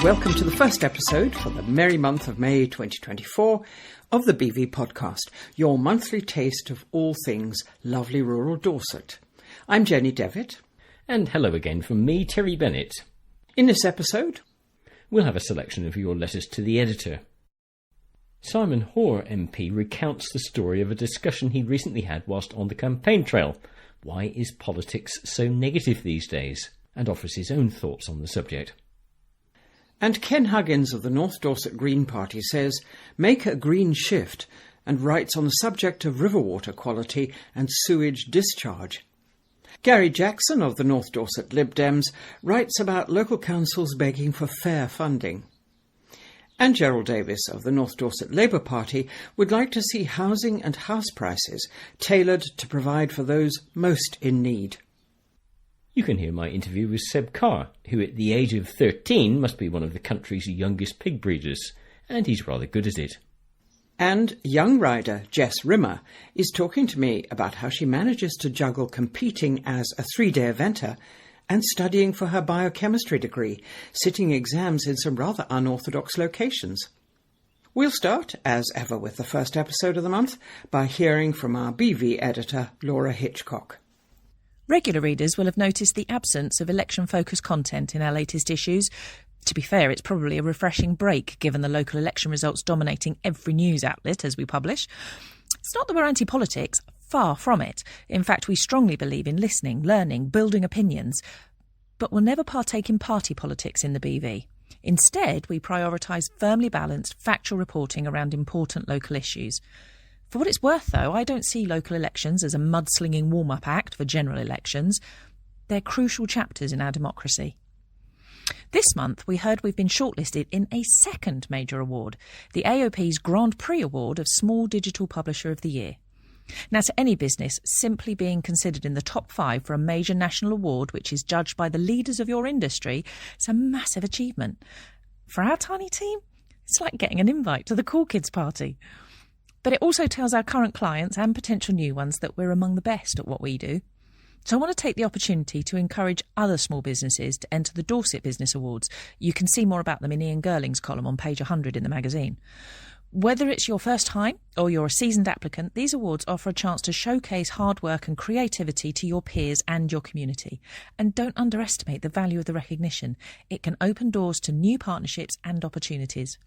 welcome to the first episode for the merry month of May 2024 of the BV Podcast, your monthly taste of all things lovely rural Dorset. I'm Jenny Devitt. And hello again from me, Terry Bennett. In this episode, we'll have a selection of your letters to the editor. Simon Hoare MP recounts the story of a discussion he recently had whilst on the campaign trail. Why is politics so negative these days? And offers his own thoughts on the subject. And Ken Huggins of the North Dorset Green Party says, make a green shift, and writes on the subject of river water quality and sewage discharge. Gary Jackson of the North Dorset LibDems writes about local councils begging for fair funding. And Gerald Davis of the North Dorset Labour Party would like to see housing and house prices tailored to provide for those most in need. You can hear my interview with Seb Carr, who at the age of 13 must be one of the country's youngest pig breeders, and he's rather good at it. And young rider Jess is talking to me about how she manages to juggle competing as a 3-day eventer and studying for her biochemistry degree, sitting exams in some rather unorthodox locations. We'll start, as ever with the first episode of the month, by hearing from our BV editor, Laura Hitchcock. Regular readers will have noticed the absence of election-focused content in our latest issues. To be fair, it's probably a refreshing break given the local election results dominating every news outlet as we publish. It's not that we're anti-politics, far from it. In fact, we strongly believe in listening, learning, building opinions. But we'll never partake in party politics in the BV. Instead, we prioritise firmly balanced, factual reporting around important local issues. For what it's worth, though, I don't see local elections as a mudslinging warm-up act for general elections. They're crucial chapters in our democracy. This month, we heard we've been shortlisted in a second major award, the AOP's Grand Prix Award of Small Digital Publisher of the Year. Now, to any business, simply being considered in the top 5 for a major national award, which is judged by the leaders of your industry, is a massive achievement. For our tiny team, it's like getting an invite to the Cool Kids party. But it also tells our current clients and potential new ones that we're among the best at what we do. So I want to take the opportunity to encourage other small businesses to enter the Dorset Business Awards. You can see more about them in Ian Girling's column on page 100 in the magazine. Whether it's your first time or you're a seasoned applicant, these awards offer a chance to showcase hard work and creativity to your peers and your community. And don't underestimate the value of the recognition. It can open doors to new partnerships and opportunities.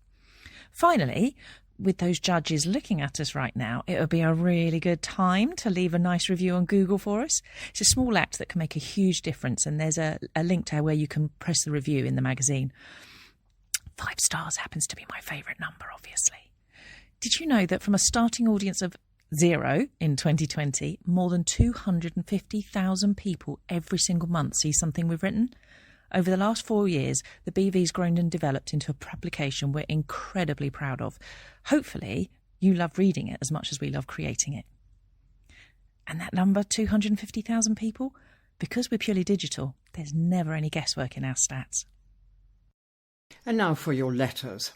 Finally, with those judges looking at us right now, it would be a really good time to leave a nice review on Google for us. It's a small act that can make a huge difference, and there's a link to where you can press the review in the magazine. 5 stars happens to be my favourite number, obviously. Did you know that from a starting audience of 0 in 2020, more than 250,000 people every single month see something we've written? Over the last 4 years, the BV's grown and developed into a publication we're incredibly proud of. Hopefully, you love reading it as much as we love creating it. And that number, 250,000 people, because we're purely digital, there's never any guesswork in our stats. And now for your letters.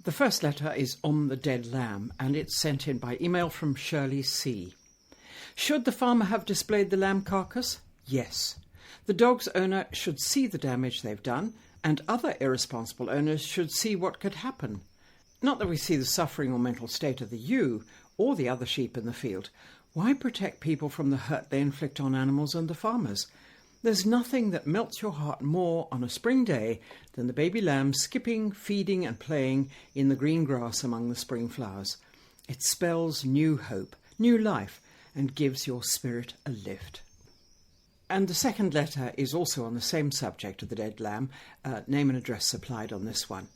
The first letter is on the dead lamb, and it's sent in by email from Shirley C. Should the farmer have displayed the lamb carcass? Yes. The dog's owner should see the damage they've done, and other irresponsible owners should see what could happen. Not that we see the suffering or mental state of the ewe or the other sheep in the field. Why protect people from the hurt they inflict on animals and the farmers? There's nothing that melts your heart more on a spring day than the baby lamb skipping, feeding and playing in the green grass among the spring flowers. It spells new hope, new life, and gives your spirit a lift. And the second letter is also on the same subject of the dead lamb, name and address supplied on this one.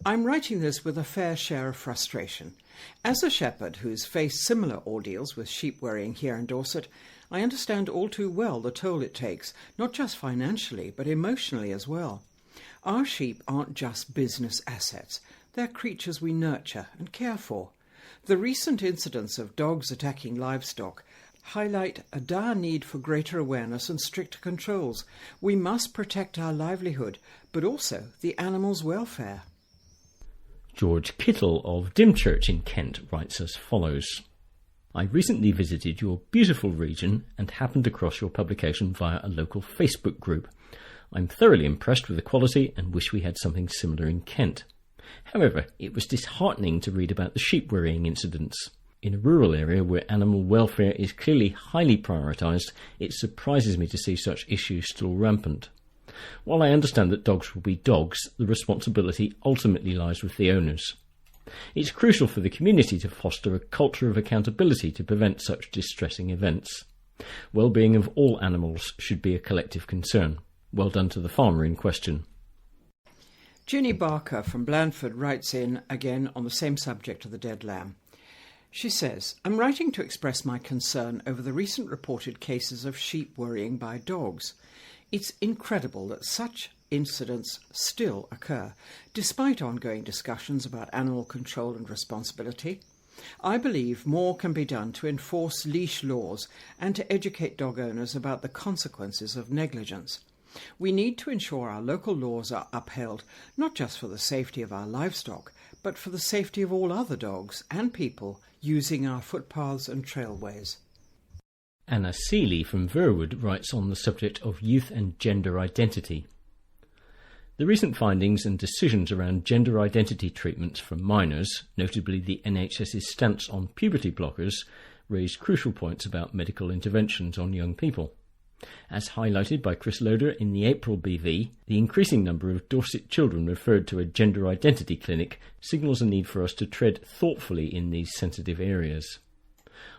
I'm writing this with a fair share of frustration. As a shepherd who's faced similar ordeals with sheep worrying here in Dorset, I understand all too well the toll it takes, not just financially, but emotionally as well. Our sheep aren't just business assets. They're creatures we nurture and care for. The recent incidents of dogs attacking livestock highlight a dire need for greater awareness and stricter controls. We must protect our livelihood, but also the animals' welfare. George Kittle of Dymchurch in Kent writes as follows. I recently visited your beautiful region and happened across your publication via a local Facebook group. I'm thoroughly impressed with the quality and wish we had something similar in Kent. However, it was disheartening to read about the sheep worrying incidents. In a rural area where animal welfare is clearly highly prioritised, it surprises me to see such issues still rampant. While I understand that dogs will be dogs, the responsibility ultimately lies with the owners. It's crucial for the community to foster a culture of accountability to prevent such distressing events. Well-being of all animals should be a collective concern. Well done to the farmer in question. Ginny Barker from Blandford writes in again on the same subject of the dead lamb. She says, I'm writing to express my concern over the recent reported cases of sheep worrying by dogs. It's incredible that such incidents still occur, despite ongoing discussions about animal control and responsibility. I believe more can be done to enforce leash laws and to educate dog owners about the consequences of negligence. We need to ensure our local laws are upheld, not just for the safety of our livestock, but for the safety of all other dogs and people using our footpaths and trailways. Anna Seeley from Verwood writes on the subject of youth and gender identity. The recent findings and decisions around gender identity treatments for minors, notably the NHS's stance on puberty blockers, raise crucial points about medical interventions on young people. As highlighted by Chris Loader in the April BV, the increasing number of Dorset children referred to a gender identity clinic signals a need for us to tread thoughtfully in these sensitive areas.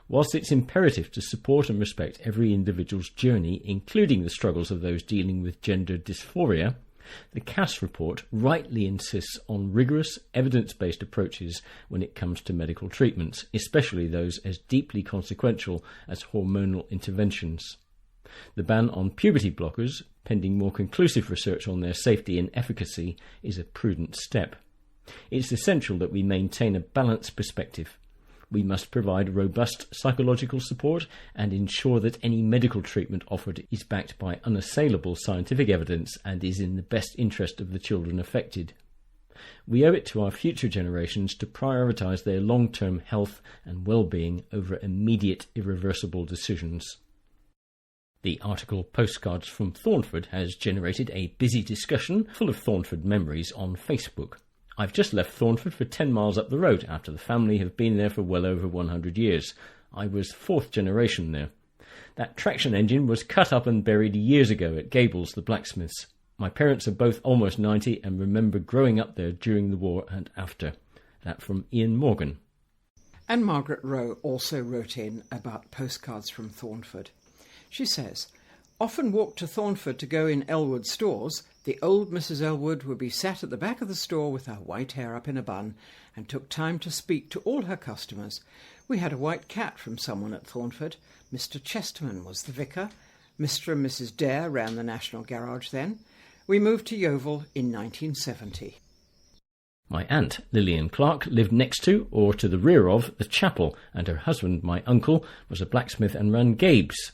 Whilst it's imperative to support and respect every individual's journey, including the struggles of those dealing with gender dysphoria, the CAS report rightly insists on rigorous, evidence-based approaches when it comes to medical treatments, especially those as deeply consequential as hormonal interventions. The ban on puberty blockers, pending more conclusive research on their safety and efficacy, is a prudent step. It's essential that we maintain a balanced perspective. We must provide robust psychological support and ensure that any medical treatment offered is backed by unassailable scientific evidence and is in the best interest of the children affected. We owe it to our future generations to prioritise their long-term health and well-being over immediate irreversible decisions. The article Postcards from Thornford has generated a busy discussion full of Thornford memories on Facebook. I've just left Thornford for 10 miles up the road after the family have been there for well over 100 years. I was 4th generation there. That traction engine was cut up and buried years ago at Gables, the blacksmiths. My parents are both almost 90 and remember growing up there during the war and after. That from Ian Morgan. And Margaret Rowe also wrote in about Postcards from Thornford. She says, often walked to Thornford to go in Elwood stores. The old Mrs. Elwood would be sat at the back of the store with her white hair up in a bun and took time to speak to all her customers. We had a white cat from someone at Thornford. Mr. Chesterman was the vicar. Mr. and Mrs. Dare ran the National Garage then. We moved to Yeovil in 1970. My aunt, Lillian Clark, lived next to, or to the rear of, the chapel, and her husband, my uncle, was a blacksmith and ran Gabe's.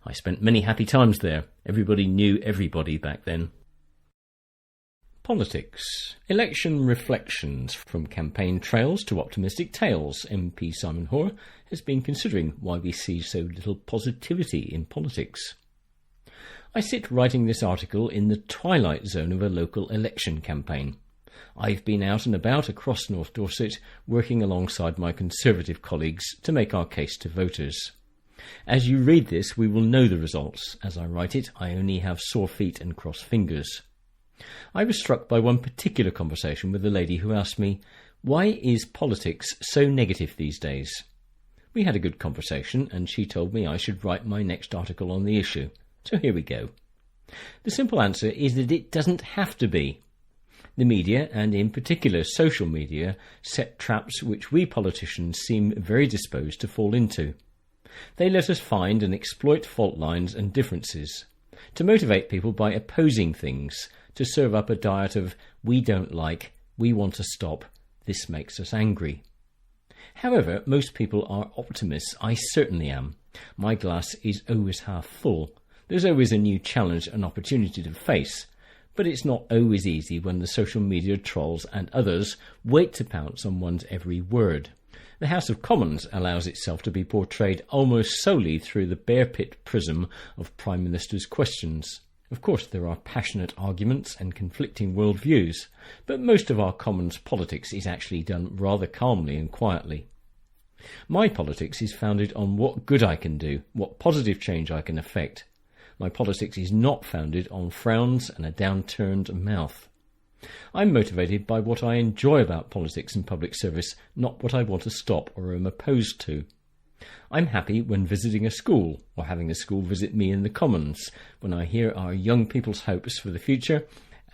I spent many happy times there. Everybody knew everybody back then. Politics. Election reflections. From campaign trails to optimistic tales. MP Simon Hoare has been considering why we see so little positivity in politics. I sit writing this article in the twilight zone of a local election campaign. I've been out and about across North Dorset, working alongside my Conservative colleagues to make our case to voters. As you read this, we will know the results. As I write it, I only have sore feet and crossed fingers. I was struck by one particular conversation with a lady who asked me, why is politics so negative these days? We had a good conversation, and she told me I should write my next article on the issue. So here we go. The simple answer is that it doesn't have to be. The media, and in particular social media, set traps which we politicians seem very disposed to fall into. They let us find and exploit fault lines and differences, to motivate people by opposing things, to serve up a diet of we don't like, we want to stop, this makes us angry. However, most people are optimists. I certainly am. My glass is always half full. There's always a new challenge and opportunity to face, but it's not always easy when the social media trolls and others wait to pounce on one's every word. The House of Commons allows itself to be portrayed almost solely through the bear pit prism of Prime Minister's questions. Of course, there are passionate arguments and conflicting worldviews, but most of our Commons politics is actually done rather calmly and quietly. My politics is founded on what good I can do, what positive change I can effect. My politics is not founded on frowns and a downturned mouth. I'm motivated by what I enjoy about politics and public service, not what I want to stop or am opposed to. I'm happy when visiting a school or having a school visit me in the Commons, when I hear our young people's hopes for the future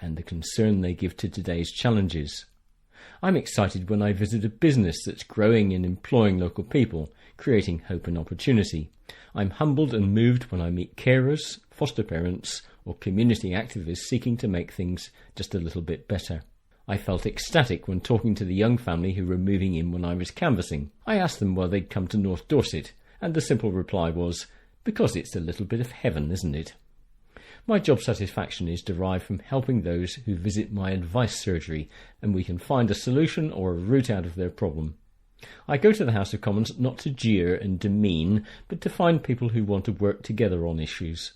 and the concern they give to today's challenges. I'm excited when I visit a business that's growing and employing local people, creating hope and opportunity. I'm humbled and moved when I meet carers, foster parents, or community activists seeking to make things just a little bit better. I felt ecstatic when talking to the young family who were moving in when I was canvassing. I asked them why they'd come to North Dorset, and the simple reply was, because it's a little bit of heaven, isn't it? My job satisfaction is derived from helping those who visit my advice surgery, and we can find a solution or a route out of their problem. I go to the House of Commons not to jeer and demean, but to find people who want to work together on issues.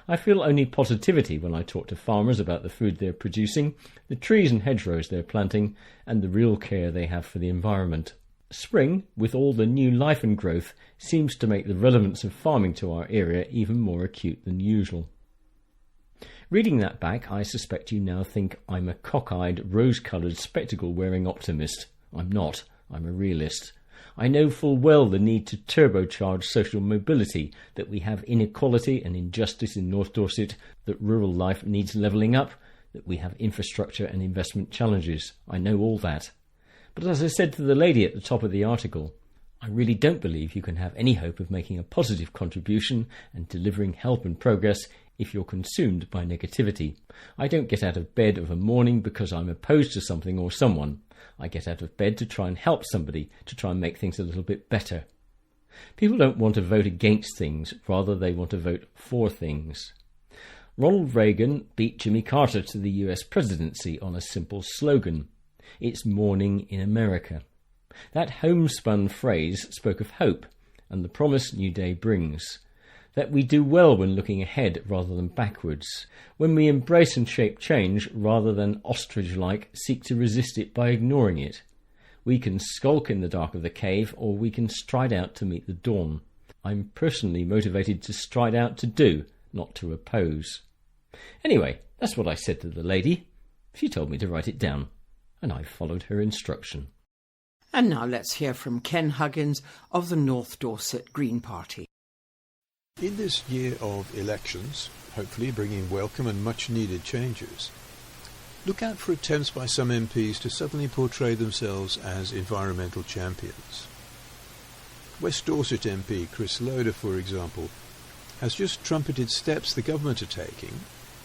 I feel only positivity when I talk to farmers about the food they're producing, the trees and hedgerows they're planting, and the real care they have for the environment. Spring, with all the new life and growth, seems to make the relevance of farming to our area even more acute than usual. Reading that back, I suspect you now think I'm a cockeyed, rose-coloured, spectacle-wearing optimist. I'm not. I'm a realist. I know full well the need to turbocharge social mobility, that we have inequality and injustice in North Dorset, that rural life needs levelling up, that we have infrastructure and investment challenges. I know all that. But as I said to the lady at the top of the article, I really don't believe you can have any hope of making a positive contribution and delivering help and progress if you're consumed by negativity. I don't get out of bed of a morning because I'm opposed to something or someone. I get out of bed to try and help somebody, to try and make things a little bit better. People don't want to vote against things, rather they want to vote for things. Ronald Reagan beat Jimmy Carter to the US presidency on a simple slogan. It's morning in America. That homespun phrase spoke of hope and the promise new day brings. That we do well when looking ahead rather than backwards, when we embrace and shape change rather than ostrich-like seek to resist it by ignoring it. We can skulk in the dark of the cave, or we can stride out to meet the dawn. I'm personally motivated to stride out to do, not to oppose. Anyway, that's what I said to the lady. She told me to write it down, and I followed her instruction. And now let's hear from Ken Huggins of the North Dorset Green Party. In this year of elections, hopefully bringing welcome and much-needed changes, look out for attempts by some MPs to suddenly portray themselves as environmental champions. West Dorset MP Chris Loader, for example, has just trumpeted steps the government are taking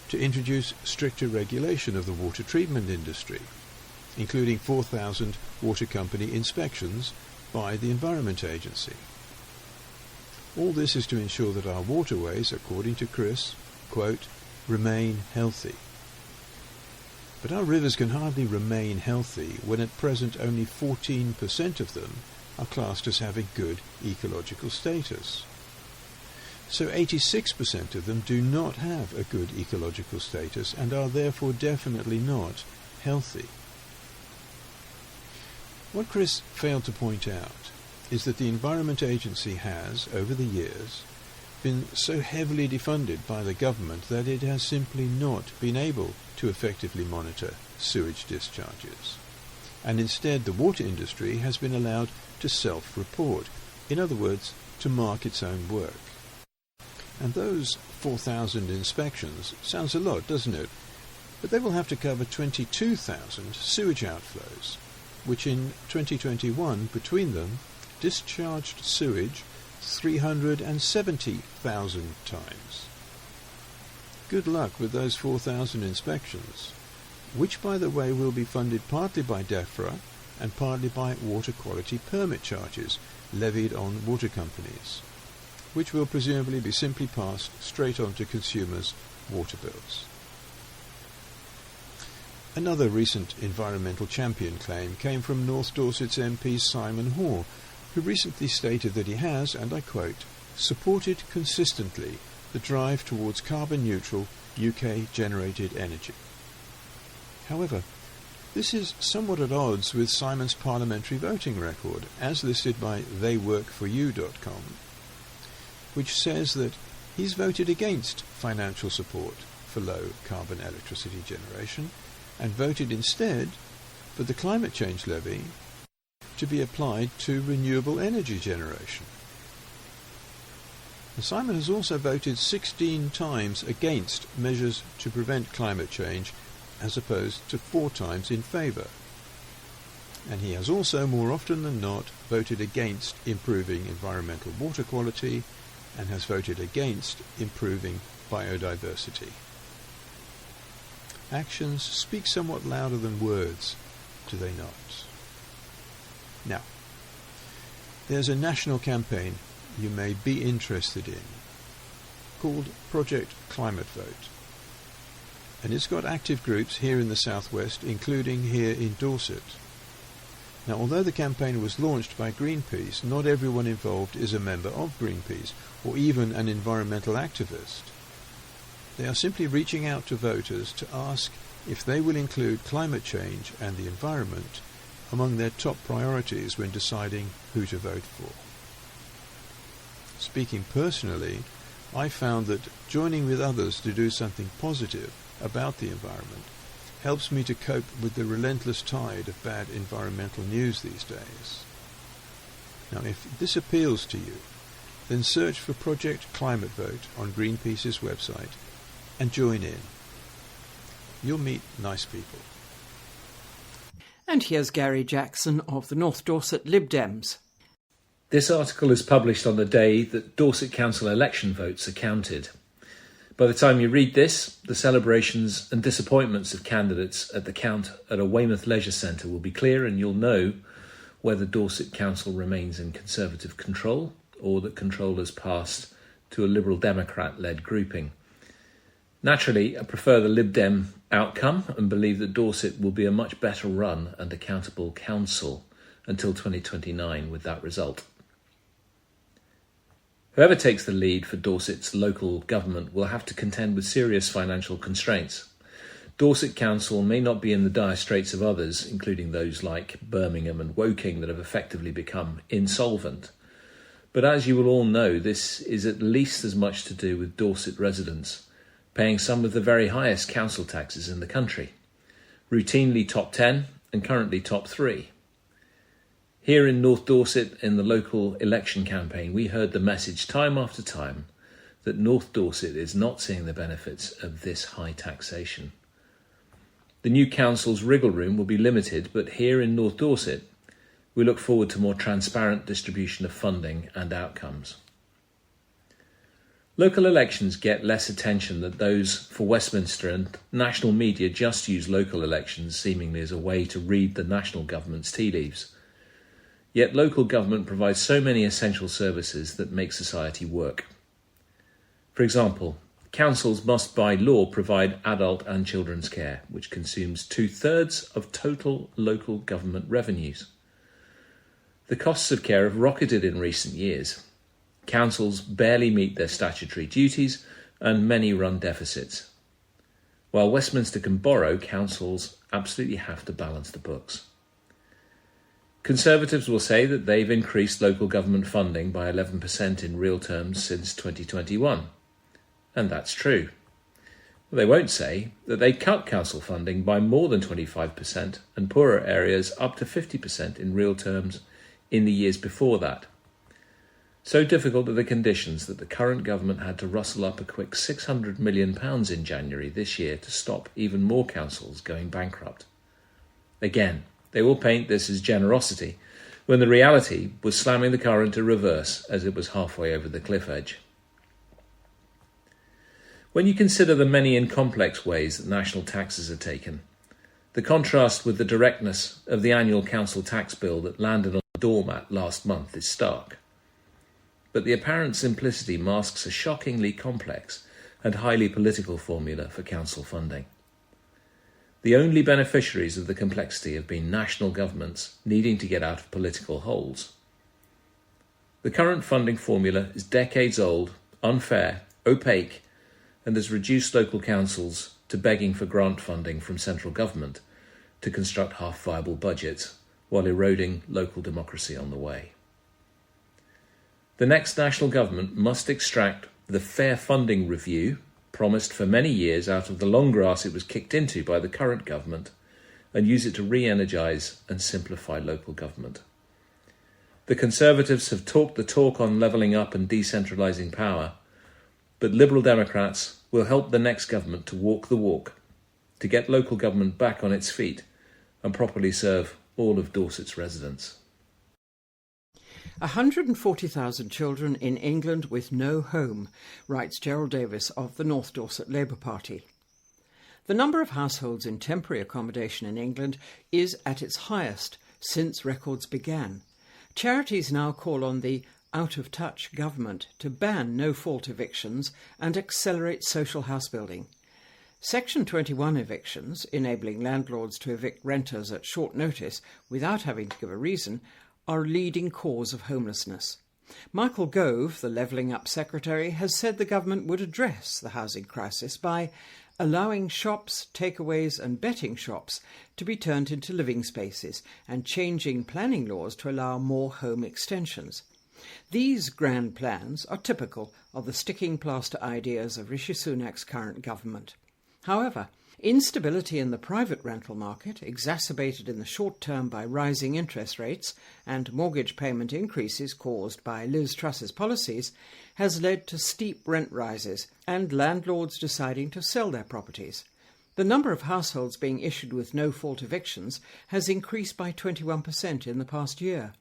to introduce stricter regulation of the water treatment industry, including 4,000 water company inspections by the Environment Agency. All this is to ensure that our waterways, according to Chris, quote, remain healthy. But our rivers can hardly remain healthy when at present only 14% of them are classed as having good ecological status. So 86% of them do not have a good ecological status and are therefore definitely not healthy. What Chris failed to point out is that the Environment Agency has, over the years, been so heavily defunded by the government that it has simply not been able to effectively monitor sewage discharges. And instead the water industry has been allowed to self-report, in other words, to mark its own work. And those 4,000 inspections sounds a lot, doesn't it? But they will have to cover 22,000 sewage outflows, which in 2021, between them, discharged sewage 370,000 times. Good luck with those 4,000 inspections, which, by the way, will be funded partly by DEFRA and partly by water quality permit charges levied on water companies, which will presumably be simply passed straight on to consumers' water bills. Another recent environmental champion claim came from North Dorset's MP Simon Hoare, who recently stated that he has, and I quote, supported consistently the drive towards carbon neutral UK-generated energy. However, this is somewhat at odds with Simon's parliamentary voting record, as listed by theyworkforyou.com, which says that he's voted against financial support for low-carbon electricity generation and voted instead for the climate change levy to be applied to renewable energy generation. And Simon has also voted 16 times against measures to prevent climate change, as opposed to 4 times in favour. And he has also, more often than not, voted against improving environmental water quality and has voted against improving biodiversity. Actions speak somewhat louder than words, do they not? Now, there's a national campaign you may be interested in called Project Climate Vote, and it's got active groups here in the southwest, including here in Dorset. Now, although the campaign was launched by Greenpeace, not everyone involved is a member of Greenpeace or even an environmental activist. They are simply reaching out to voters to ask if they will include climate change and the environment among their top priorities when deciding who to vote for. Speaking personally, I found that joining with others to do something positive about the environment helps me to cope with the relentless tide of bad environmental news these days. Now, if this appeals to you, then search for Project Climate Vote on Greenpeace's website and join in. You'll meet nice people. And here's Gary Jackson of the North Dorset LibDems. This article is published on the day that Dorset Council election votes are counted. By the time you read this, the celebrations and disappointments of candidates at the count at a Weymouth leisure centre will be clear, and you'll know whether Dorset Council remains in Conservative control or that control has passed to a Liberal Democrat-led grouping. Naturally, I prefer the Lib Dem outcome and believe that Dorset will be a much better run and accountable council until 2029 with that result. Whoever takes the lead for Dorset's local government will have to contend with serious financial constraints. Dorset Council may not be in the dire straits of others, including those like Birmingham and Woking that have effectively become insolvent. But as you will all know, this is at least as much to do with Dorset residents paying some of the very highest council taxes in the country, routinely top 10 and currently top 3. Here in North Dorset, in the local election campaign, we heard the message time after time that North Dorset is not seeing the benefits of this high taxation. The new council's wriggle room will be limited, but here in North Dorset, we look forward to more transparent distribution of funding and outcomes. Local elections get less attention than those for Westminster, and national media just use local elections seemingly as a way to read the national government's tea leaves. Yet local government provides so many essential services that make society work. For example, councils must by law provide adult and children's care, which consumes 2/3 of total local government revenues. The costs of care have rocketed in recent years. Councils barely meet their statutory duties and many run deficits. While Westminster can borrow, councils absolutely have to balance the books. Conservatives will say that they've increased local government funding by 11% in real terms since 2021. And that's true. They won't say that they cut council funding by more than 25% and poorer areas up to 50% in real terms in the years before that. So difficult are the conditions that the current government had to rustle up a quick £600 million in January this year to stop even more councils going bankrupt. Again, they will paint this as generosity, when the reality was slamming the car into reverse as it was halfway over the cliff edge. When you consider the many and complex ways that national taxes are taken, the contrast with the directness of the annual council tax bill that landed on the doormat last month is stark. But the apparent simplicity masks a shockingly complex and highly political formula for council funding. The only beneficiaries of the complexity have been national governments needing to get out of political holes. The current funding formula is decades old, unfair, opaque, and has reduced local councils to begging for grant funding from central government to construct half-viable budgets, while eroding local democracy on the way. The next national government must extract the fair funding review promised for many years out of the long grass it was kicked into by the current government and use it to re-energise and simplify local government. The Conservatives have talked the talk on levelling up and decentralising power, but Liberal Democrats will help the next government to walk the walk, to get local government back on its feet and properly serve all of Dorset's residents. 140,000 children in England with no home, writes Gerald Davis of the North Dorset Labour Party. The number of households in temporary accommodation in England is at its highest since records began. Charities now call on the out-of-touch government to ban no-fault evictions and accelerate social house building. Section 21 evictions, enabling landlords to evict renters at short notice without having to give a reason, are a leading cause of homelessness. Michael Gove, the Levelling Up Secretary, has said the government would address the housing crisis by allowing shops, takeaways and betting shops to be turned into living spaces and changing planning laws to allow more home extensions. These grand plans are typical of the sticking plaster ideas of Rishi Sunak's current government. However, instability in the private rental market, exacerbated in the short term by rising interest rates and mortgage payment increases caused by Liz Truss's policies, has led to steep rent rises and landlords deciding to sell their properties. The number of households being issued with no-fault evictions has increased by 21% in the past year.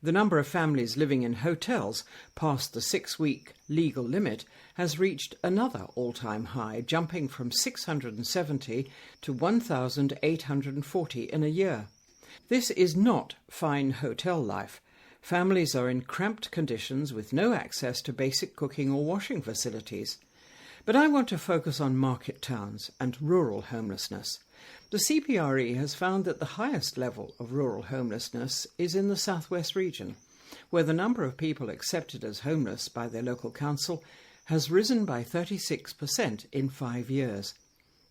The number of families living in hotels past the 6-week legal limit has reached another all-time high, jumping from 670 to 1,840 in a year. This is not fine hotel life. Families are in cramped conditions with no access to basic cooking or washing facilities. But I want to focus on market towns and rural homelessness. The CPRE has found that the highest level of rural homelessness is in the southwest region, where the number of people accepted as homeless by their local council has risen by 36% in 5 years.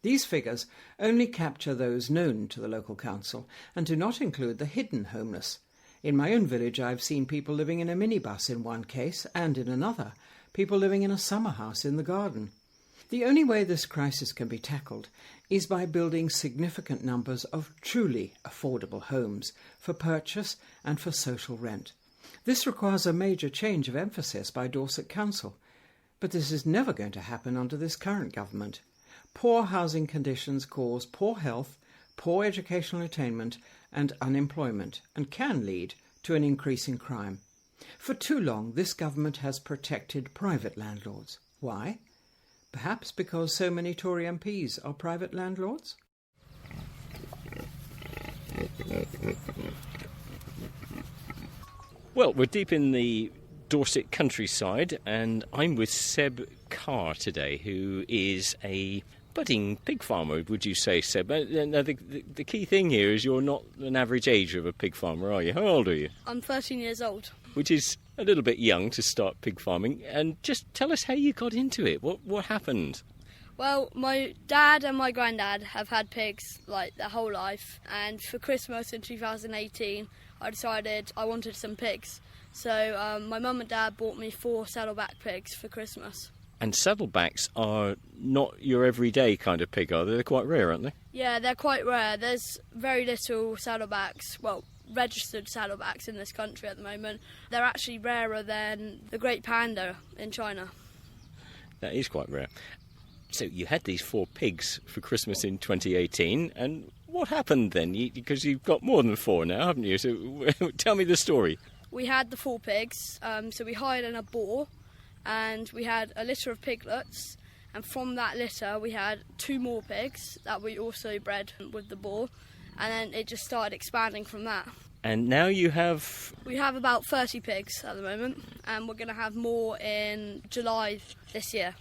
These figures only capture those known to the local council and do not include the hidden homeless. In my own village, I've seen people living in a minibus in one case, and in another, people living in a summer house in the garden. The only way this crisis can be tackled is by building significant numbers of truly affordable homes for purchase and for social rent. This requires a major change of emphasis by Dorset Council, but this is never going to happen under this current government. Poor housing conditions cause poor health, poor educational attainment and unemployment, and can lead to an increase in crime. For too long, this government has protected private landlords. Why? Perhaps because so many Tory MPs are private landlords? Well, we're deep in the Dorset countryside, and I'm with Seb Carr today, who is a budding pig farmer, would you say, Seb? Now, the key thing here is you're not an average age of a pig farmer, are you? How old are you? I'm 13 years old. Which is a little bit young to start pig farming. And just tell us how you got into it. What happened? Well, my dad and my granddad have had pigs like their whole life, and for Christmas in 2018 I decided I wanted some pigs. So my mum and dad bought me 4 saddleback pigs for Christmas. And saddlebacks are not your everyday kind of pig, are they? They're quite rare, aren't they? Yeah, they're quite rare. There's very little saddlebacks, well, registered saddlebacks in this country at the moment. They're actually rarer than the great panda in China. That is quite rare. So you had these 4 pigs for Christmas in 2018, and what happened then? Because you've got more than 4 now, haven't you? So tell me the story. We had the 4 pigs, so we hired in a boar, and we had a litter of piglets, and from that litter we had 2 more pigs that we also bred with the boar, and then it just started expanding from that. And now you have... We have about 30 pigs at the moment, and we're going to have more in July this year.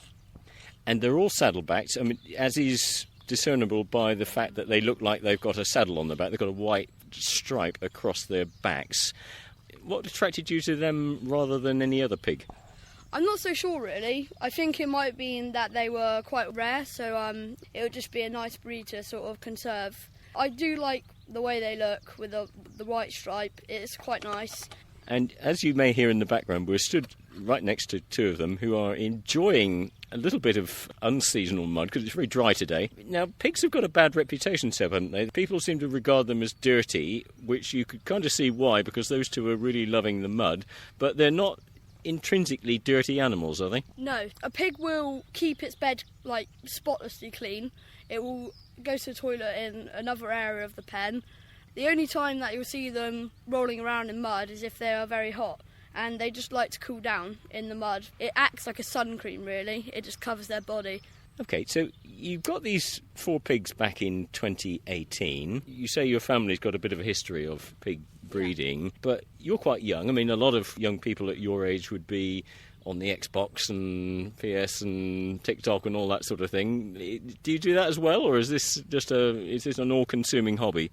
And they're all saddlebacks, I mean, as is discernible by the fact that they look like they've got a saddle on their back. They've got a white stripe across their backs. What attracted you to them rather than any other pig? I'm not so sure really. I think it might have been that they were quite rare, so it would just be a nice breed to sort of conserve. I do like the way they look with the white stripe. It's quite nice. And as you may hear in the background, we're stood right next to two of them who are enjoying a little bit of unseasonal mud because it's very dry today. Now, pigs have got a bad reputation, Seb, haven't they? People seem to regard them as dirty, which you could kind of see why, because those two are really loving the mud, but they're not intrinsically dirty animals, are they? No. A pig will keep its bed, like, spotlessly clean. It will go to the toilet in another area of the pen. The only time that you'll see them rolling around in mud is if they are very hot, and they just like to cool down in the mud. It acts like a sun cream, really. It just covers their body. OK, so you've got these 4 pigs back in 2018. You say your family's got a bit of a history of pig breeding, but you're quite young. I mean, a lot of young people at your age would be on the Xbox and PS and TikTok and all that sort of thing. Do you do that as well, or is this just an all-consuming hobby?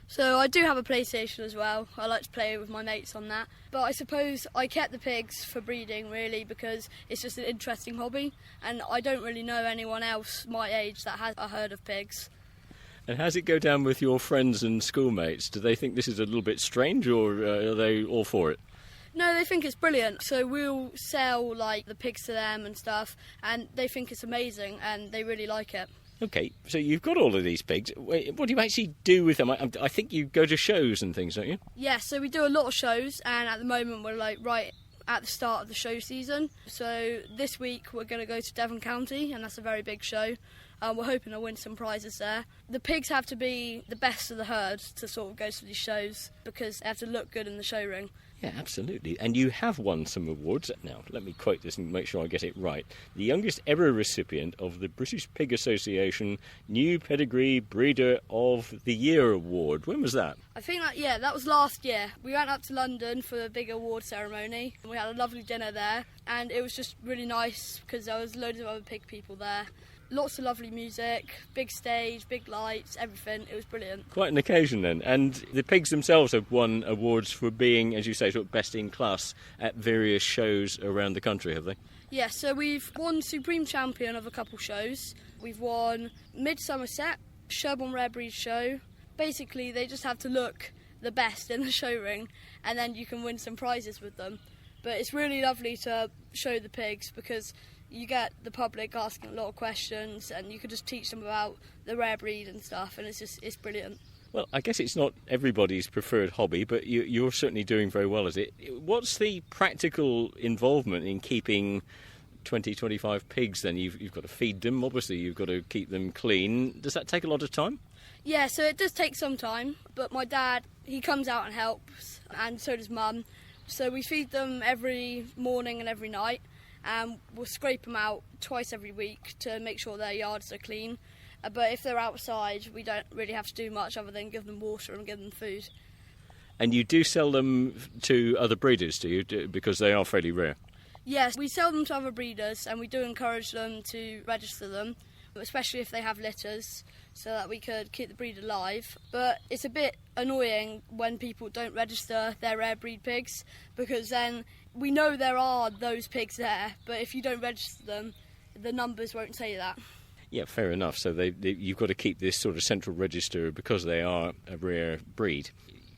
So I do have a PlayStation as well. I like to play with my mates on that. But I suppose I kept the pigs for breeding, really, because it's just an interesting hobby. And I don't really know anyone else my age that has a herd of pigs. And how's it go down with your friends and schoolmates? Do they think this is a little bit strange, or are they all for it? No, they think it's brilliant. So we'll sell, like, the pigs to them and stuff, and they think it's amazing, and they really like it. OK, so you've got all of these pigs. What do you actually do with them? I think you go to shows and things, don't you? Yeah, so we do a lot of shows, and at the moment we're like right at the start of the show season. So this week we're going to go to Devon County, and that's a very big show. We're hoping to win some prizes there. The pigs have to be the best of the herd to sort of go to these shows because they have to look good in the show ring. Yeah, absolutely. And you have won some awards. Now, let me quote this and make sure I get it right. The youngest ever recipient of the British Pig Association New Pedigree Breeder of the Year Award. When was that? I think that was last year. We went up to London for the big award ceremony. We had a lovely dinner there, and it was just really nice because there was loads of other pig people there. Lots of lovely music, big stage, big lights, everything. It was brilliant. Quite an occasion then. And the pigs themselves have won awards for being, as you say, sort of best in class at various shows around the country, have they? Yeah, so we've won Supreme Champion of a couple shows. We've won Mid-Somerset, Sherborne Rare Breed Show. Basically, they just have to look the best in the show ring, and then you can win some prizes with them. But it's really lovely to show the pigs because you get the public asking a lot of questions, and you can just teach them about the rare breed and stuff, and it's brilliant. Well, I guess it's not everybody's preferred hobby, but you're certainly doing very well at it. What's the practical involvement in keeping 20-25 pigs then? You've got to feed them, obviously, you've got to keep them clean. Does that take a lot of time? Yeah, so it does take some time, but my dad, he comes out and helps, and so does Mum. So we feed them every morning and every night. And we'll scrape them out twice every week to make sure their yards are clean. But if they're outside, we don't really have to do much other than give them water and give them food. And you do sell them to other breeders, do you? Because they are fairly rare. Yes, we sell them to other breeders, and we do encourage them to register them, especially if they have litters, so that we could keep the breed alive. But it's a bit annoying when people don't register their rare breed pigs, because then we know there are those pigs there, but if you don't register them, the numbers won't say that. Yeah, fair enough. So you've got to keep this sort of central register because they are a rare breed.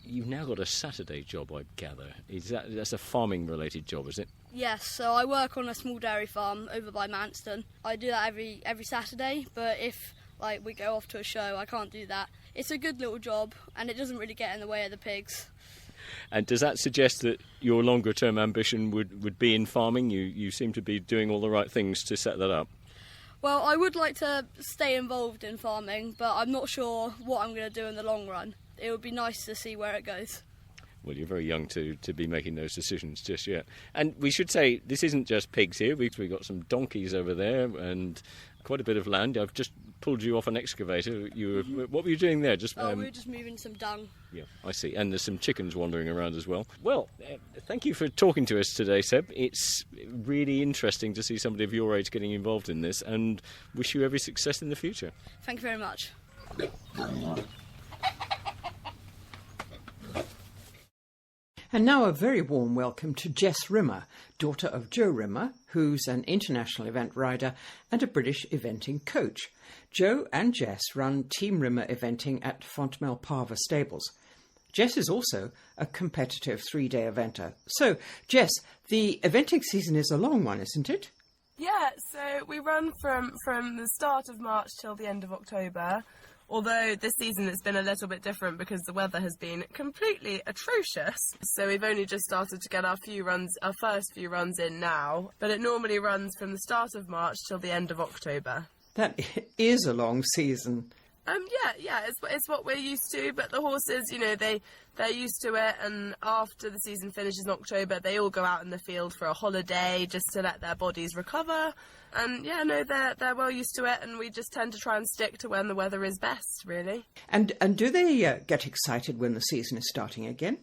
You've now got a Saturday job, I gather. That's a farming-related job, is it? Yes, so I work on a small dairy farm over by Manston. I do that every Saturday, but if we go off to a show, I can't do that. It's a good little job, and it doesn't really get in the way of the pigs. And does that suggest that your longer-term ambition would be in farming? You seem to be doing all the right things to set that up. Well, I would like to stay involved in farming, but I'm not sure what I'm going to do in the long run. It would be nice to see where it goes. Well, you're very young to be making those decisions just yet. And we should say, this isn't just pigs here. We've got some donkeys over there and quite a bit of land. I've just pulled you off an excavator. What were you doing there? We were just moving some dung. Yeah, I see. And there's some chickens wandering around as well. Well, thank you for talking to us today, Seb. It's really interesting to see somebody of your age getting involved in this, and wish you every success in the future. Thank you very much. And now a very warm welcome to Jess Rimmer, daughter of Joe Rimmer, who's an international event rider and a British eventing coach. Joe and Jess run Team Rimmer eventing at Fontmell Parva Stables. Jess is also a competitive 3-day eventer. So, Jess, the eventing season is a long one, isn't it? Yeah, so we run from the start of March till the end of October. Although this season it's been a little bit different because the weather has been completely atrocious. So we've only just started to get our first few runs in now. But it normally runs from the start of March till the end of October. That is a long season. It's what we're used to. But the horses, they're used to it. And after the season finishes in October, they all go out in the field for a holiday just to let their bodies recover. And they're well used to it, and we just tend to try and stick to when the weather is best, really. And do they get excited when the season is starting again?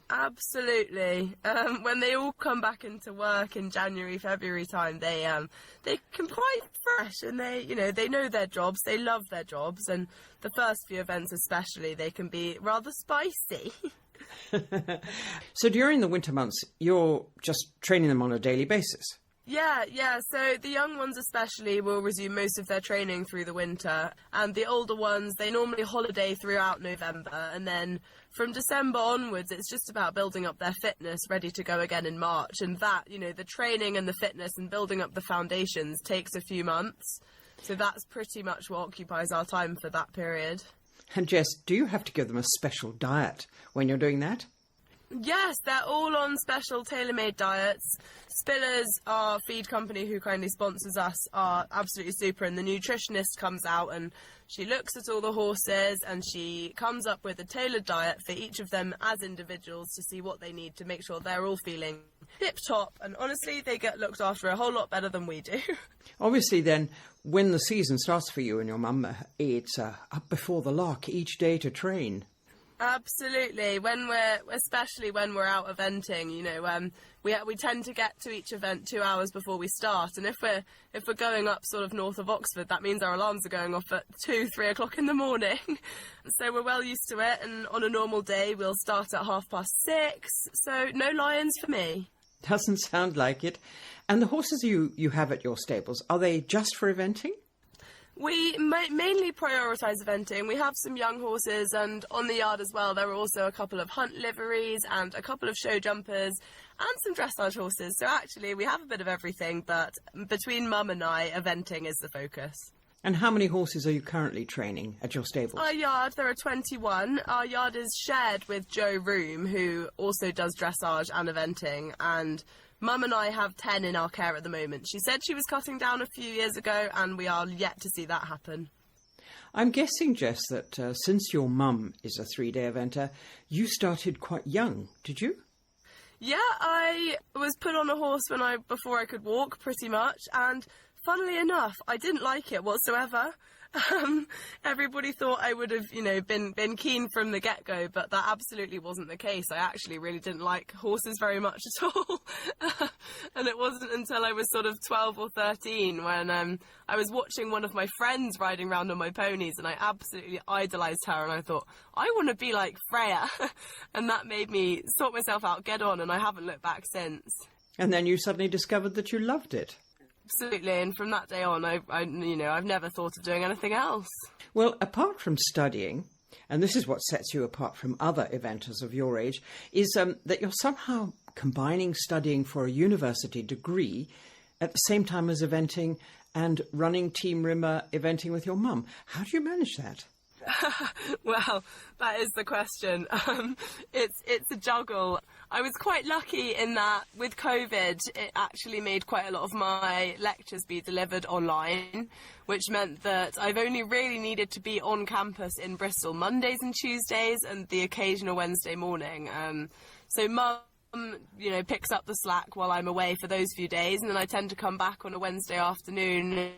Absolutely. When they all come back into work in January, February time, they come quite fresh, and they know their jobs, they love their jobs, and the first few events especially, they can be rather spicy. So during the winter months, you're just training them on a daily basis? Yeah, so the young ones especially will resume most of their training through the winter, and the older ones, they normally holiday throughout November, and then from December onwards it's just about building up their fitness ready to go again in March, and that, the training and the fitness and building up the foundations takes a few months, so that's pretty much what occupies our time for that period. And Jess, do you have to give them a special diet when you're doing that? Yes, they're all on special tailor-made diets. Spillers, our feed company who kindly sponsors us, are absolutely super, and the nutritionist comes out and she looks at all the horses and she comes up with a tailored diet for each of them as individuals to see what they need to make sure they're all feeling tip-top, and honestly, they get looked after a whole lot better than we do. Obviously then, when the season starts for you and your mum, it's up before the lark each day to train. Absolutely. Especially when we're out eventing, we tend to get to each event 2 hours before we start, and if we're going up sort of north of Oxford, that means our alarms are going off at 2-3 o'clock in the morning. So we're well used to it, and on a normal day we'll start at 6:30. So no lions for me. Doesn't sound like it. And the horses you have at your stables, are they just for eventing? We mainly prioritise eventing. We have some young horses, and on the yard as well there are also a couple of hunt liveries and a couple of show jumpers and some dressage horses. So actually we have a bit of everything, but between Mum and I, eventing is the focus. And how many horses are you currently training at your stables? Our yard, there are 21. Our yard is shared with Joe Room, who also does dressage and eventing, and Mum and I have 10 in our care at the moment. She said she was cutting down a few years ago, and we are yet to see that happen. I'm guessing, Jess, that since your mum is a 3-day eventer, you started quite young, did you? Yeah, I was put on a horse before I could walk, pretty much, and funnily enough, I didn't like it whatsoever. Everybody thought I would have, been keen from the get-go, but that absolutely wasn't the case. I actually really didn't like horses very much at all. And it wasn't until I was sort of 12 or 13 when I was watching one of my friends riding around on my ponies, and I absolutely idolised her, and I thought, I want to be like Freya. And that made me sort myself out, get on, and I haven't looked back since. And then you suddenly discovered that you loved it. Absolutely, and from that day on, I've never thought of doing anything else. Well, apart from studying, and this is what sets you apart from other eventers of your age, is that you're somehow combining studying for a university degree at the same time as eventing and running Team Rimmer eventing with your mum. How do you manage that? Well, that is the question. It's a juggle. I was quite lucky in that with COVID, it actually made quite a lot of my lectures be delivered online, which meant that I've only really needed to be on campus in Bristol Mondays and Tuesdays and the occasional Wednesday morning. So Mum, picks up the slack while I'm away for those few days, and then I tend to come back on a Wednesday afternoon,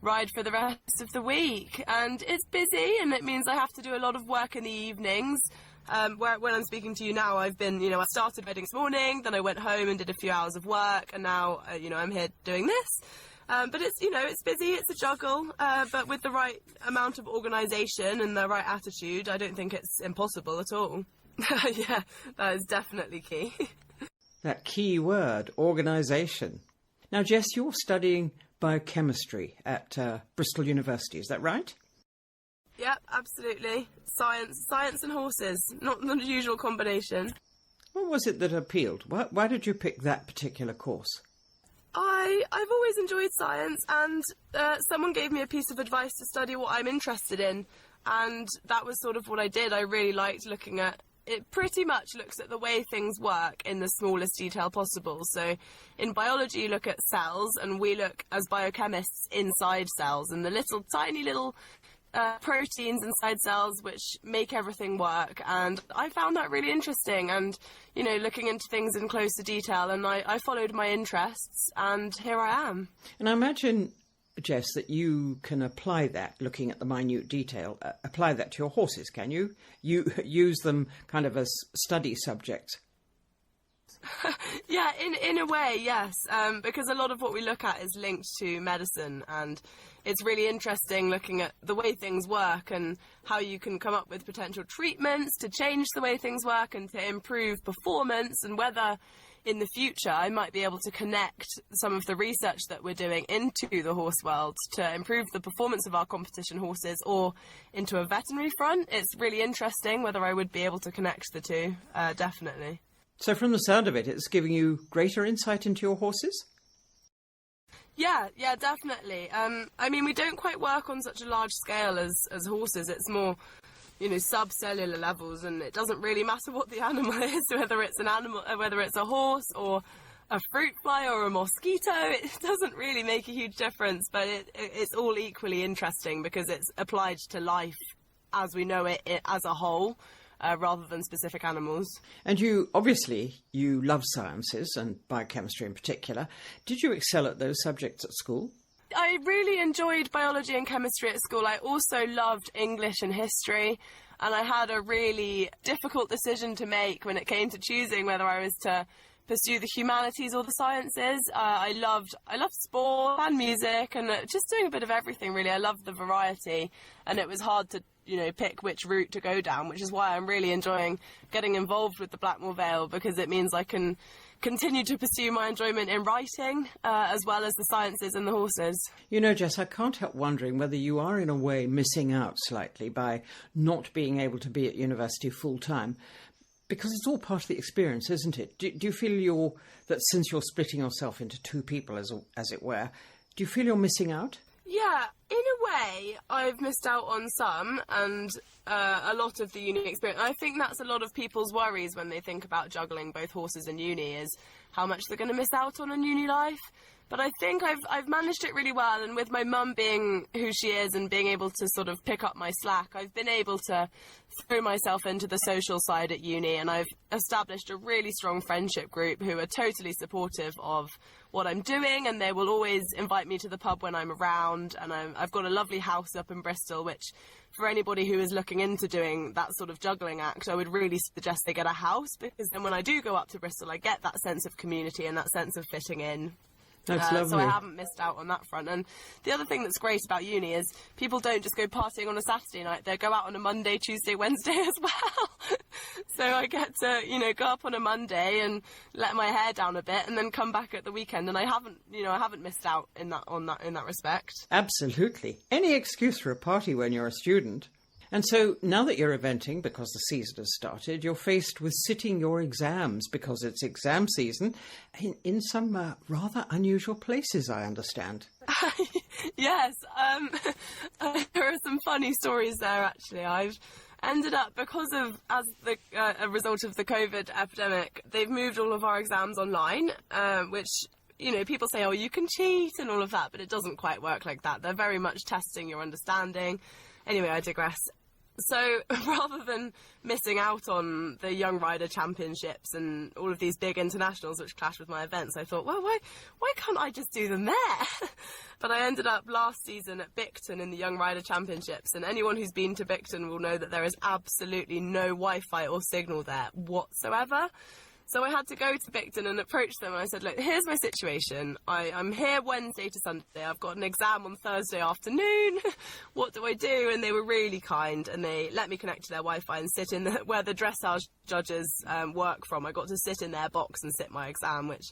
ride for the rest of the week. And it's busy, and it means I have to do a lot of work in the evenings. When I'm speaking to you now, I started riding this morning, then I went home and did a few hours of work, and now, I'm here doing this. But it's busy, it's a juggle, but with the right amount of organisation and the right attitude, I don't think it's impossible at all. Yeah, that is definitely key. That key word, organisation. Now, Jess, you're studying biochemistry at Bristol University, is that right? Yep, absolutely. Science and horses, not the usual combination. What was it that appealed? Why did you pick that particular course? I've always enjoyed science, and someone gave me a piece of advice to study what I'm interested in, and that was sort of what I did. I really liked looking at it. Pretty much looks at the way things work in the smallest detail possible. So in biology you look at cells, and we look as biochemists inside cells and the little tiny little proteins inside cells which make everything work, and I found that really interesting, and looking into things in closer detail, and I followed my interests, and here I am. And I imagine, Jess, that you can apply that, looking at the minute detail, apply that to your horses, can you? You use them kind of as study subjects. Yeah, in a way, yes, because a lot of what we look at is linked to medicine, and it's really interesting looking at the way things work and how you can come up with potential treatments to change the way things work and to improve performance, and whether in the future I might be able to connect some of the research that we're doing into the horse world to improve the performance of our competition horses, or into a veterinary front. It's really interesting whether I would be able to connect the two, definitely. So from the sound of it, it's giving you greater insight into your horses? Yeah, definitely. I mean, we don't quite work on such a large scale as horses. It's more, subcellular levels, and it doesn't really matter what the animal is, whether it's an animal, whether it's a horse or a fruit fly or a mosquito. It doesn't really make a huge difference, but it's all equally interesting because it's applied to life as we know it as a whole. Rather than specific animals. And you love sciences, and biochemistry in particular. Did you excel at those subjects at school? I really enjoyed biology and chemistry at school. I also loved English and history, and I had a really difficult decision to make when it came to choosing whether I was to pursue the humanities or the sciences. I loved sport and music, and just doing a bit of everything, really. I loved the variety, and it was hard to pick which route to go down, which is why I'm really enjoying getting involved with the Blackmore Vale, because it means I can continue to pursue my enjoyment in writing, as well as the sciences and the horses. Jess, I can't help wondering whether you are in a way missing out slightly by not being able to be at university full time, because it's all part of the experience, isn't it? Do you feel that since you're splitting yourself into two people, as it were, do you feel you're missing out? Yeah, in a way, I've missed out on some, and a lot of the uni experience. I think that's a lot of people's worries when they think about juggling both horses and uni, is how much they're going to miss out on in uni life. But I think I've managed it really well, and with my mum being who she is and being able to sort of pick up my slack, I've been able to throw myself into the social side at uni, and I've established a really strong friendship group who are totally supportive of what I'm doing, and they will always invite me to the pub when I'm around, and I've got a lovely house up in Bristol, which for anybody who is looking into doing that sort of juggling act, I would really suggest they get a house, because then when I do go up to Bristol, I get that sense of community and that sense of fitting in. That's lovely. So I haven't missed out on that front. And the other thing that's great about uni is people don't just go partying on a Saturday night, they go out on a Monday, Tuesday, Wednesday as well. So I get to, go up on a Monday and let my hair down a bit and then come back at the weekend, and I haven't missed out in that respect. Absolutely. Any excuse for a party when you're a student. And so now that you're eventing, because the season has started, you're faced with sitting your exams, because it's exam season, in some rather unusual places, I understand. Yes, there are some funny stories there, actually. I've ended up, because of, as a result of the COVID epidemic, they've moved all of our exams online, which, people say, oh, you can cheat and all of that, but it doesn't quite work like that. They're very much testing your understanding. Anyway, I digress. So rather than missing out on the Young Rider Championships and all of these big internationals which clash with my events, I thought, well, why can't I just do them there? But I ended up last season at Bicton in the Young Rider Championships, and anyone who's been to Bicton will know that there is absolutely no Wi-Fi or signal there whatsoever. So I had to go to Bicton and approach them, and I said, look, here's my situation. I'm here Wednesday to Sunday. I've got an exam on Thursday afternoon. What do I do? And they were really kind, and they let me connect to their Wi-Fi and sit in where the dressage judges work from. I got to sit in their box and sit my exam, which...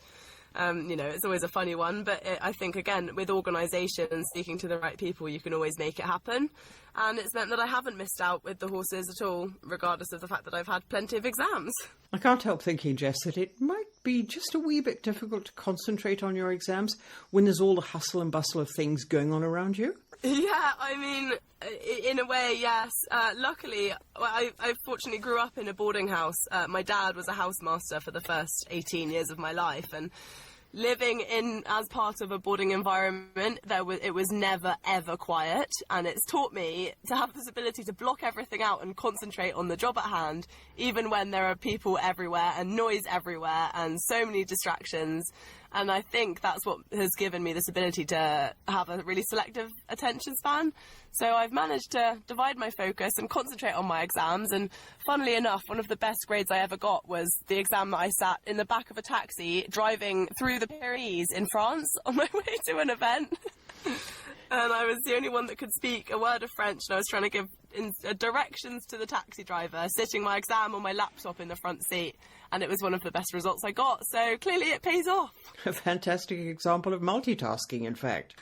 it's always a funny one, but I think, again, with organisation and speaking to the right people, you can always make it happen. And it's meant that I haven't missed out with the horses at all, regardless of the fact that I've had plenty of exams. I can't help thinking, Jess, that it might be just a wee bit difficult to concentrate on your exams when there's all the hustle and bustle of things going on around you. Yeah, I mean, in a way, yes. Luckily, I fortunately grew up in a boarding house. My dad was a housemaster for the first 18 years of my life, and living in as part of a boarding environment, it was never ever quiet, and it's taught me to have this ability to block everything out and concentrate on the job at hand, even when there are people everywhere and noise everywhere and so many distractions. And I think that's what has given me this ability to have a really selective attention span. So I've managed to divide my focus and concentrate on my exams. And funnily enough, one of the best grades I ever got was the exam that I sat in the back of a taxi driving through the Pyrenees in France on my way to an event. And I was the only one that could speak a word of French, and I was trying to give directions to the taxi driver, sitting my exam on my laptop in the front seat, and it was one of the best results I got, so clearly it pays off. A fantastic example of multitasking, in fact.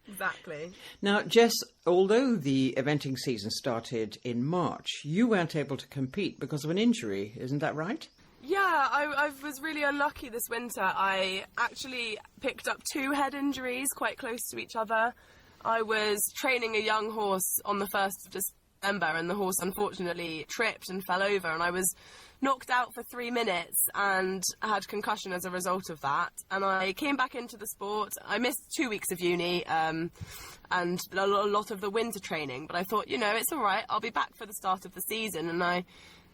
Exactly. Now, Jess, although the eventing season started in March, you weren't able to compete because of an injury, isn't that right? Yeah, I was really unlucky this winter. I actually picked up 2 head injuries quite close to each other. I was training a young horse on the 1st of December, and the horse unfortunately tripped and fell over, and I was knocked out for 3 minutes and had concussion as a result of that. And I came back into the sport. I missed 2 weeks of uni and a lot of the winter training, but I thought, it's all right, I'll be back for the start of the season. And I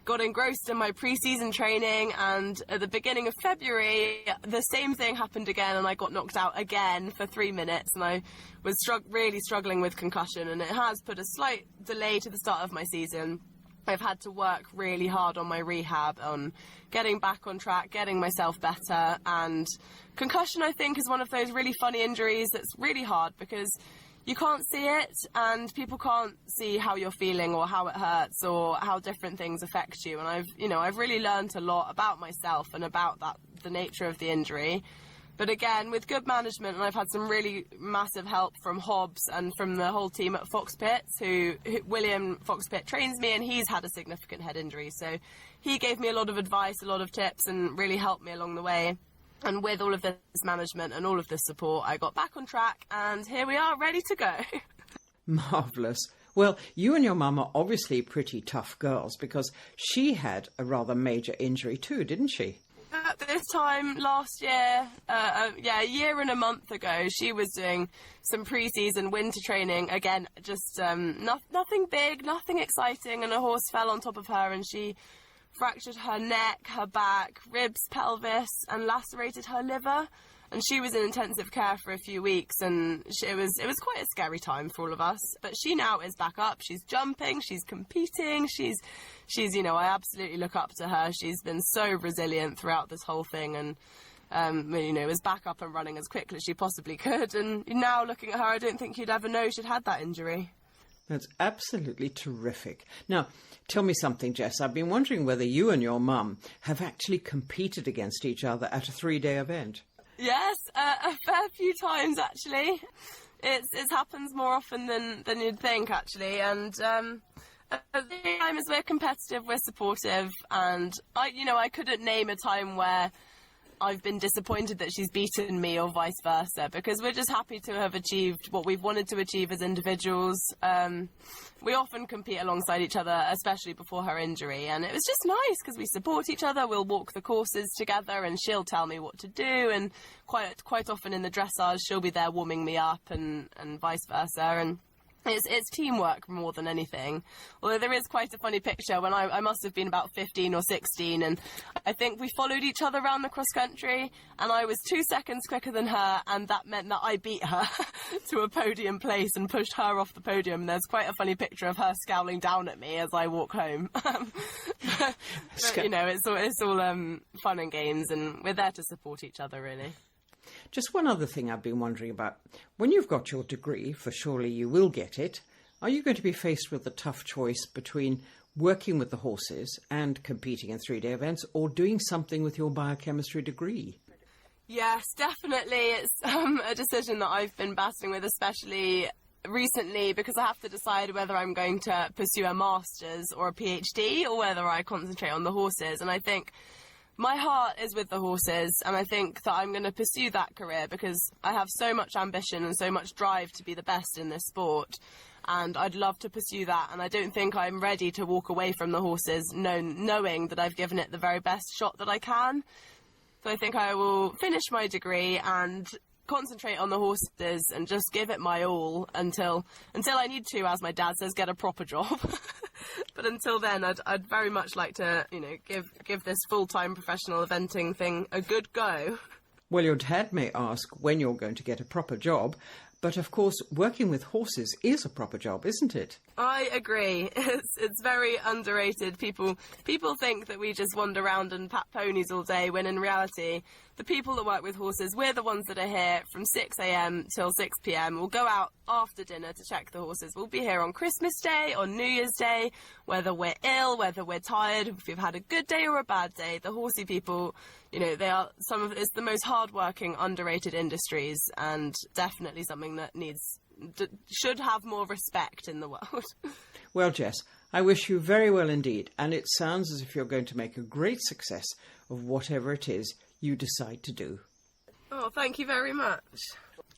got engrossed in my pre-season training, and at the beginning of February the same thing happened again, and I got knocked out again for 3 minutes, and I was really struggling with concussion, and it has put a slight delay to the start of my season. I've had to work really hard on my rehab, on getting back on track, getting myself better, and concussion, I think, is one of those really funny injuries that's really hard because you can't see it, and people can't see how you're feeling or how it hurts or how different things affect you. And I've really learned a lot about myself and about the nature of the injury. But again, with good management, and I've had some really massive help from Hobbs and from the whole team at Foxpits, who William Foxpit trains me, and he's had a significant head injury. So he gave me a lot of advice, a lot of tips, and really helped me along the way. And with all of this management and all of this support, I got back on track, and here we are, ready to go. Marvellous. Well, you and your mum are obviously pretty tough girls, because she had a rather major injury too, didn't she? At this time last year, a year and a month ago, she was doing some pre-season winter training. Again, just nothing big, nothing exciting, and a horse fell on top of her, and she fractured her neck, her back, ribs, pelvis, and lacerated her liver. And she was in intensive care for a few weeks, and it was quite a scary time for all of us. But she now is back up. She's jumping, she's competing, she's I absolutely look up to her. She's been so resilient throughout this whole thing, and is back up and running as quickly as she possibly could. And now looking at her, I don't think you'd ever know she'd had that injury. That's absolutely terrific. Now, tell me something, Jess. I've been wondering whether you and your mum have actually competed against each other at a 3-day event. Yes, a fair few times, actually. It happens more often than you'd think, actually. And at the time, as we're competitive, we're supportive. And I couldn't name a time where I've been disappointed that she's beaten me or vice versa, because we're just happy to have achieved what we've wanted to achieve as individuals. We often compete alongside each other, especially before her injury, and it was just nice because we support each other. We'll walk the courses together, and she'll tell me what to do, and quite often in the dressage she'll be there warming me up, and vice versa. And It's teamwork more than anything. Although there is quite a funny picture when I must have been about 15 or 16, and I think we followed each other around the cross country, and I was 2 seconds quicker than her, and that meant that I beat her to a podium place and pushed her off the podium. And there's quite a funny picture of her scowling down at me as I walk home. but you know, it's all fun and games, and we're there to support each other, really. Just one other thing I've been wondering about. When you've got your degree, for surely you will get it, are you going to be faced with the tough choice between working with the horses and competing in 3-day events, or doing something with your biochemistry degree? Yes, definitely. It's a decision that I've been battling with, especially recently, because I have to decide whether I'm going to pursue a master's or a PhD, or whether I concentrate on the horses. And I think my heart is with the horses, and I think that I'm going to pursue that career because I have so much ambition and so much drive to be the best in this sport, and I'd love to pursue that. And I don't think I'm ready to walk away from the horses knowing that I've given it the very best shot that I can. So I think I will finish my degree and concentrate on the horses and just give it my all until I need to, as my dad says, get a proper job. But until then, I'd very much like to, give this full-time professional eventing thing a good go. Well, your dad may ask when you're going to get a proper job, but of course, working with horses is a proper job, isn't it? I agree. It's very underrated. People think that we just wander around and pat ponies all day, when in reality, the people that work with horses, we're the ones that are here from 6 a.m. till 6 p.m. We'll go out after dinner to check the horses. We'll be here on Christmas Day, on New Year's Day, whether we're ill, whether we're tired, if we've had a good day or a bad day. The horsey people, they are it's the most hardworking, underrated industries, and definitely something that should have more respect in the world. Well, Jess, I wish you very well indeed, and it sounds as if you're going to make a great success of whatever it is you decide to do. Oh, thank you very much.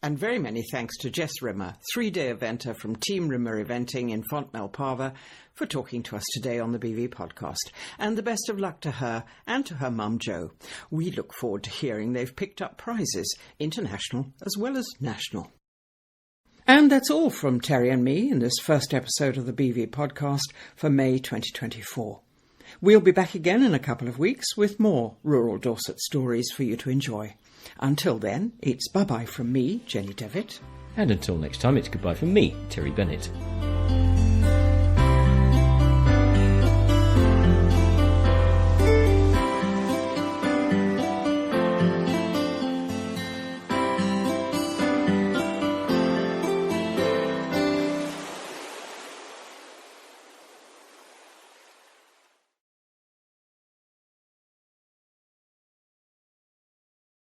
And very many thanks to Jess Rimmer, 3-day eventer from Team Rimmer Eventing in Fontmelparva, for talking to us today on the BV podcast. And the best of luck to her and to her mum, Jo. We look forward to hearing they've picked up prizes, international as well as national. And that's all from Terry and me in this first episode of the BV podcast for May 2024. We'll be back again in a couple of weeks with more rural Dorset stories for you to enjoy. Until then, it's bye-bye from me, Jenny Devitt. And until next time, it's goodbye from me, Terry Bennett.